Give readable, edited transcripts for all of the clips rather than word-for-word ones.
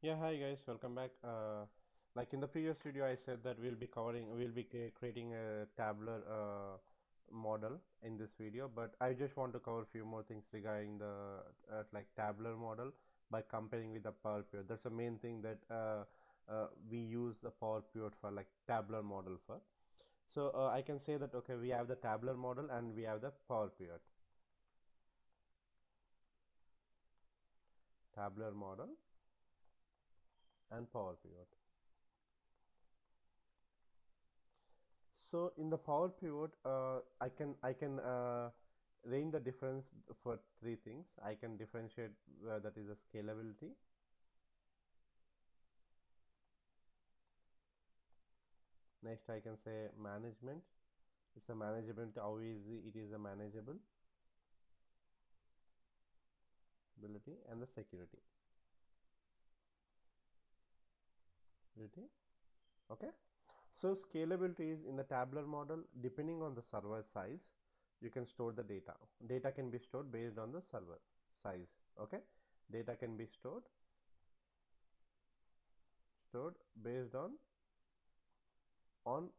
Yeah, hi guys, welcome back. Like in the previous video, I said that we'll be creating a tabular model in this video, but I just want to cover a few more things regarding the like tabular model by comparing with the Power Pivot. That's the main thing that we use the Power Pivot for, like tabular model for. So I can say that okay, we have the tabular model and we have the Power Pivot. Tabular model and Power Pivot. So in the power pivot, I can range the difference for three things. I can differentiate that is a scalability. Next, I can say management. It's a management. How easy it is a manageable ability, and the security. Ability. Okay. So scalability is in the tabular model. Depending on the server size, you can store the data. Data can be stored based on the server size. Okay. Data can be stored based on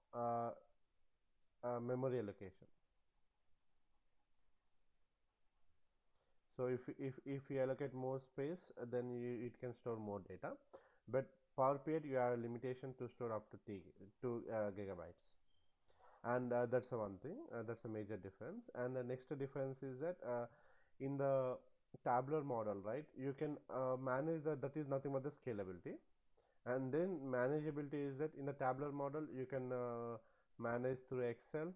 memory allocation. So if you allocate more space, then it can store more data. But PowerPoint, you have a limitation to store up to 2 gigabytes, and that's the one thing. That's a major difference. And the next difference is that in the tabular model, right, you can manage that is nothing but the scalability. And then manageability is that in the tabular model you can manage through Excel,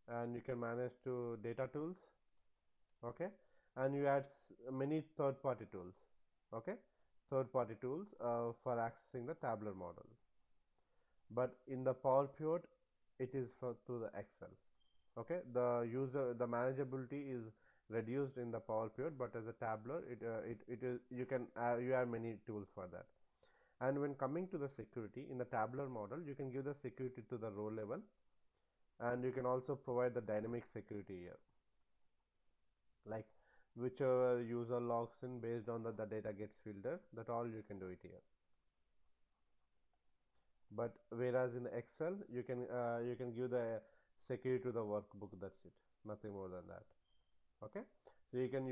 and you can manage to data tools. Okay, and you add many third-party tools. Okay, third-party tools for accessing the tabular model. But in the Power Pivot, it is for through the Excel. Okay, the manageability is reduced in the Power Pivot, but as a tabular, it is you can you have many tools for that. And when coming to the security in the tabular model, you can give the security to the row level, and you can also provide the dynamic security here, like whichever user logs in based on the data gets filtered. That all you can do it here. But whereas in the Excel, you can give the security to the workbook. That's it, nothing more than that. Okay, so you can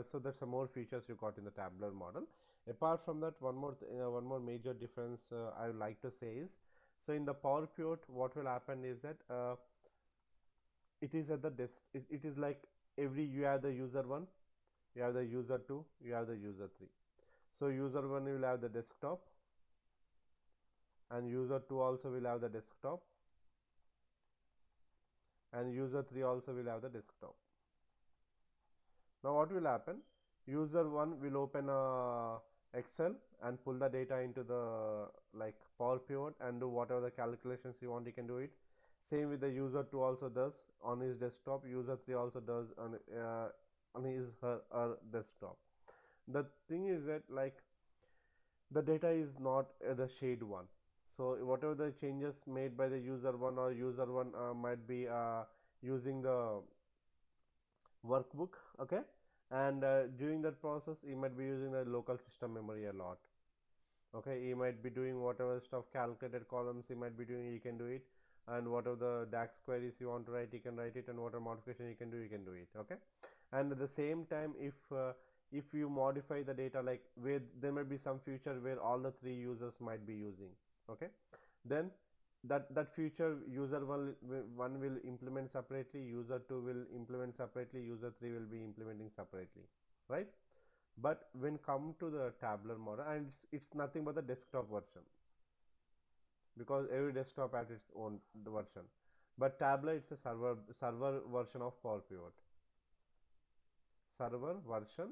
so that's some more features you got in the tabular model. Apart from that, one more major difference I would like to say is, so in the Power Pivot, what will happen is that it is at the desk. It is like every you have the user 1, you have the user 2, you have the user 3. So user 1 will have the desktop, and user 2 also will have the desktop, and user 3 also will have the desktop. Now what will happen? User 1 will open a Excel and pull the data into the like Power Pivot and do whatever the calculations you want. You can do it. Same with the user 2 also does on his desktop. User 3 also does on his her desktop. The thing is that, like, the data is not the shade one. So whatever the changes made by the user 1, or user 1 might be using the workbook. Okay, and during that process he might be using the local system memory a lot. Okay, he might be doing whatever stuff, calculated columns he might be doing, he can do it. And whatever the DAX queries you want to write, he can write it, and whatever modification you can do it. Okay, and at the same time, if you modify the data, like where there might be some feature where all the three users might be using. Okay, then that feature user one will implement separately, user 2 will implement separately, user 3 will be implementing separately, right? But when come to the tabular model, and it's nothing but the desktop version, because every desktop has its own version. But tabular, it's a server version of Power Pivot. Server version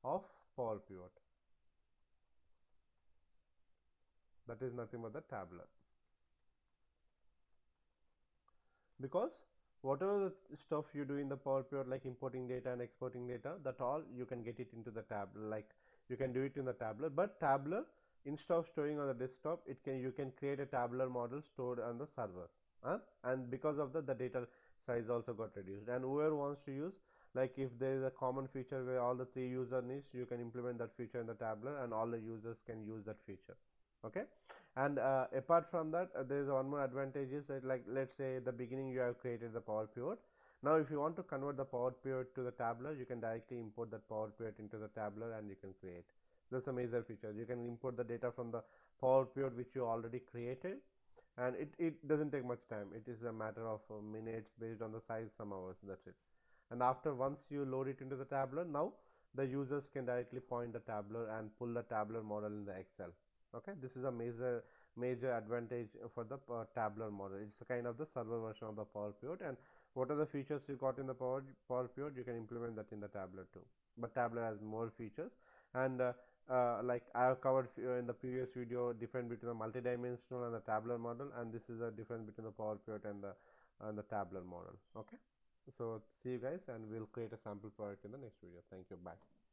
of Power Pivot. That is nothing but the tabular. Because whatever the stuff you do in the Power Pivot, like importing data and exporting data, that all you can get it into the tabular. Like you can do it in the tabular. But tabular, instead of storing on the desktop, you can create a tabular model stored on the server. And because of that, the data size also got reduced. And whoever wants to use like if there is a common feature where all the 3 user needs, you can implement that feature in the Tabular and all the users can use that feature. Okay, and apart from that, there is one more advantage is that, like, let's say at the beginning you have created the Power Pivot. Now if you want to convert the Power Pivot to the Tabular, you can directly import that Power Pivot into the Tabular and you can create. That's a major feature. You can import the data from the Power Pivot which you already created, and it doesn't take much time. It is a matter of minutes based on the size, some hours, that's it. And after once you load it into the Tabular, now the users can directly point the Tabular and pull the Tabular model in the Excel. Okay, this is a major advantage for the Tabular model. It's a kind of the server version of the Power Pivot, and what are the features you got in the Power Pivot, you can implement that in the Tabular too. But Tabular has more features, and like I have covered in the previous video, difference between the multidimensional and the tabular model, and this is the difference between the Power Pivot and the tabular model. Okay, so see you guys, and we'll create a sample product in the next video. Thank you. Bye.